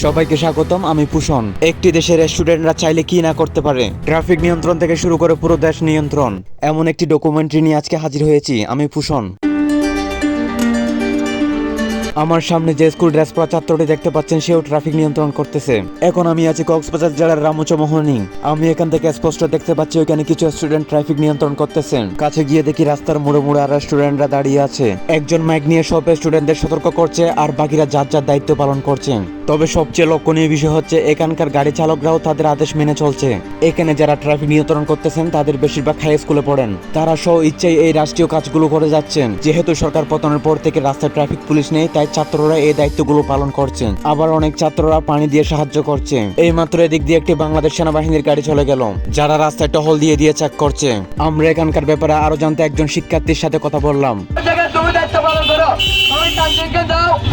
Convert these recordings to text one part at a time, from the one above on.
সবাইকে স্বাগতম। আমি ভূষণ। একটি দেশের স্টুডেন্টরা চাইলে কি না করতে পারে, ট্রাফিক নিয়ন্ত্রণ থেকে শুরু করে পুরো দেশ নিয়ন্ত্রণ, এমন একটি ডকুমেন্টারি নিয়ে আজকে হাজির হয়েছি। আমি ভূষণ। আমার সামনে যে স্কুল ড্রেস পরা ছাত্রটি দেখতে পাচ্ছেন, সেও ট্রাফিক নিয়ন্ত্রণ করতেছে। এখন আমি আছি কক্সবাজার জেলার রামুচমোহনী। আমি এখান থেকে স্পষ্ট দেখতে পাচ্ছি ওইখানে কিছু স্টুডেন্ট ট্রাফিক নিয়ন্ত্রণ করতেছেন। কাছে গিয়ে দেখি রাস্তার মোড়ে মোড়ে আর স্টুডেন্টরা দাঁড়িয়ে আছে। একজন মাইক নিয়ে সব স্টুডেন্টদের সতর্ক করছে, আর বাকিরা যার যার দায়িত্ব পালন করছেন। তবে সবচেয়ে লক্ষণীয় বিষয় হচ্ছে এখানকার গাড়ি চালকরাও তাদের আদেশ মেনে চলছে। এখানে যারা ট্রাফিক নিয়ন্ত্রণ করতেছেন তাদের বেশিরভাগ হাই স্কুলে পড়েন। তারা স্ব ইচ্ছায় এই রাষ্ট্রীয় কাজগুলো করে যাচ্ছেন। যেহেতু সরকার পতনের পর থেকে রাস্তায় ট্রাফিক পুলিশ নেই, তাই ছাত্ররা এই দায়িত্বগুলো পালন করছেন। আবার অনেক ছাত্ররা পানি দিয়ে সাহায্য করছে। এই মাত্র এদিক দিয়ে একটি বাংলাদেশ সেনাবাহিনীর গাড়ি চলে গেল, যারা রাস্তায় টহল দিয়ে দিয়ে চেক করছে। আমরা এখানকার ব্যাপারে আরো জানতে একজন শিক্ষার্থীর সাথে কথা বললাম।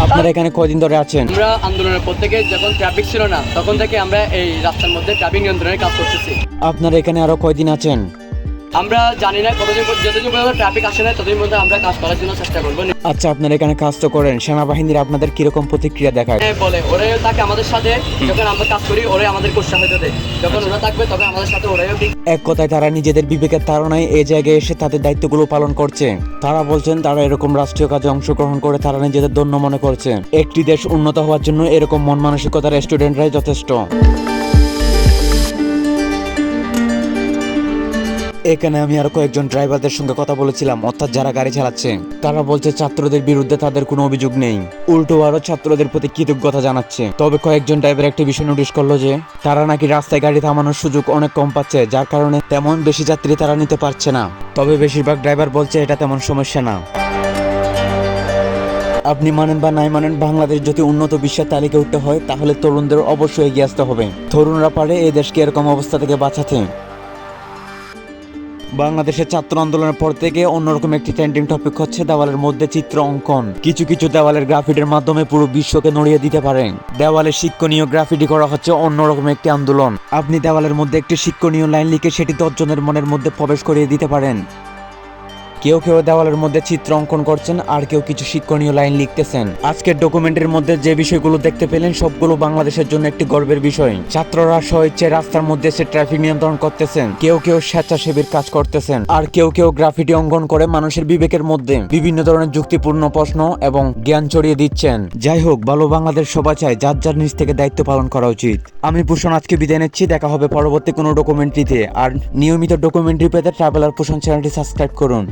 আপনারা এখানে কয়দিন ধরে আছেন? আমরা আন্দোলনের পর থেকে যখন ট্রাফিক ছিল না, তখন থেকে আমরা এই রাস্তার মধ্যে ট্রাফিক নিয়ন্ত্রণের কাজ করতেছি। আপনারা এখানে আরো কয়দিন আছেন? আমরা জানি না কতদিন, যতদিন পর্যন্ত ট্রাফিক আসে না ততদিন মধ্যে আমরা কাজ করার জন্য চেষ্টা করবো। আচ্ছা, আপনারা এখানে কাজ তো করেন, সেনাবাহিনীর আপনাদের কিরকম প্রতিক্রিয়া দেখায়? বলে ওরাই থাকে আমাদের সাথে, যখন আমরা কাজ করি ওরাই আমাদের উৎসাহিত দেয়। যখন ওরা থাকবে তখন আমাদের সাথে ওরাইও ঠিক। এক কথায় তারা নিজেদের বিবেকের তাড়নায় এই জায়গায় এসে তাদের দায়িত্বগুলো পালন করছে। তারা বলছেন তারা এরকম রাষ্ট্রীয় কাজে অংশগ্রহণ করে তারা নিজেদের ধন্য মনে করছে। একটি দেশ উন্নত হওয়ার জন্য এরকম মন মানসিকতার স্টুডেন্টরাই যথেষ্ট। এখানে আমি আরো কয়েকজন ড্রাইভারদের সঙ্গে কথা বলেছিলাম, অর্থাৎ যারা গাড়ি চালাচ্ছে। তারা বলছে ছাত্রদের বিরুদ্ধে তাদের কোনো অভিযোগ নেই, উল্টো আরো ছাত্রদের প্রতি কৃতজ্ঞতা জানাচ্ছে। তবে কয়েকজন ড্রাইভার একটা বিষয় নোটিশ করলো যে তারা নাকি রাস্তায় গাড়ি থামানোর সুযোগ অনেক কম পাচ্ছে, যার কারণে তেমন বেশি যাত্রী তারা নিতে পারছে না। তবে বেশিরভাগ ড্রাইভার বলছে এটা তেমন সমস্যা না। আপনি মানেন বা নাই মানেন, বাংলাদেশ যদি উন্নত বিশ্বের তালিকায় উঠতে হয় তাহলে তরুণদের অবশ্যই এগিয়ে আসতে হবে। তরুণরা পারে এই দেশকে এরকম অবস্থা থেকে বাঁচাতে। বাংলাদেশের ছাত্র আন্দোলনের পর থেকে অন্যরকম একটি ট্রেন্ডিং টপিক হচ্ছে দেওয়ালের মধ্যে চিত্র অঙ্কন। কিছু কিছু দেওয়ালের গ্রাফিটির মাধ্যমে পুরো বিশ্বকে নড়িয়ে দিতে পারেন। দেওয়ালে শিক্ষণীয় গ্রাফিটি করা হচ্ছে অন্যরকম একটি আন্দোলন। আপনি দেওয়ালের মধ্যে একটি শিক্ষণীয় লাইন লিখে সেটি 10 জনের মনের মধ্যে প্রবেশ করিয়ে দিতে পারেন। কেউ কেউ দেওয়ালের মধ্যে চিত্র অঙ্কন করছেন, আর কেউ কিছু শিক্ষণীয় লাইন লিখতেছেন। আজকের ডকুমেন্টের মধ্যে যে বিষয়গুলো দেখতে পেলেন সবগুলো বাংলাদেশের জন্য একটি গর্বের বিষয়। ছাত্ররা স্বেচ্ছায় রাস্তার মধ্যে এসে ট্রাফিক নিয়ন্ত্রণ করতেছেন, কেউ কেউ স্বেচ্ছাসেবীর কাজ করতেছেন, আর কেউ কেউ গ্রাফিটি অঙ্কন করে মানুষের বিবেকের মধ্যে বিভিন্ন ধরনের যুক্তিপূর্ণ প্রশ্ন এবং জ্ঞান ছড়িয়ে দিচ্ছেন। যাই হোক, ভালো বাংলাদেশ সবাই চায়, যার যার নিজ থেকে দায়িত্ব পালন করা উচিত। আমি ভূষণ আজকে বিদায় নিচ্ছি। দেখা হবে পরবর্তী কোনো ডকুমেন্টারিতে। আর নিয়মিত ডকুমেন্টারি পেতে ট্রাভেলার ভূষণ চ্যানেলটি সাবস্ক্রাইব করুন।